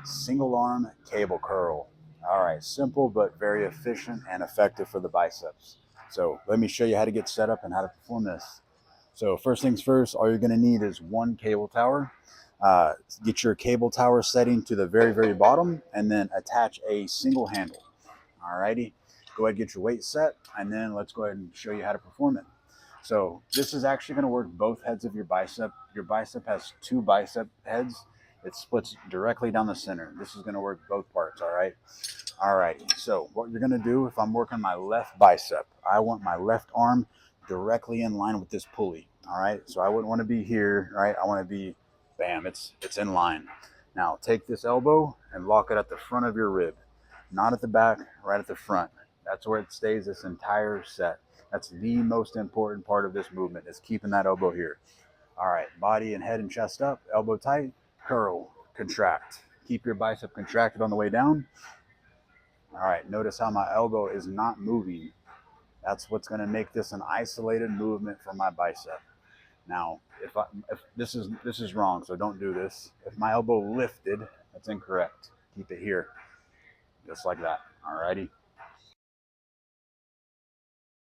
single arm cable curl. All right, simple but very efficient and effective for the biceps. So let me show you how to get set up and how to perform this. So first things first, all you're going to need is one cable tower. Get your cable tower setting to the very bottom and then attach a single handle. Alrighty, go ahead and get your weight set, and then let's go ahead and show you how to perform it. So this is actually going to work both heads of your bicep. Your bicep has two bicep heads. It splits directly down the center. This is going to work both parts, all right? All right, so what you're going to do, if I'm working my left bicep, I want my left arm directly in line with this pulley, all right? So I wouldn't want to be here, right? I want to be, bam, it's in line. Now take this elbow and lock it at the front of your rib, not at the back, right at the front. That's where it stays this entire set. That's the most important part of this movement, is keeping that elbow here. All right, body and head and chest up, elbow tight, curl, contract. Keep your bicep contracted on the way down. All right, notice how my elbow is not moving. That's what's going to make this an isolated movement for my bicep. Now, if this is wrong, so don't do this. If my elbow lifted, that's incorrect. Keep it here, just like that. All righty.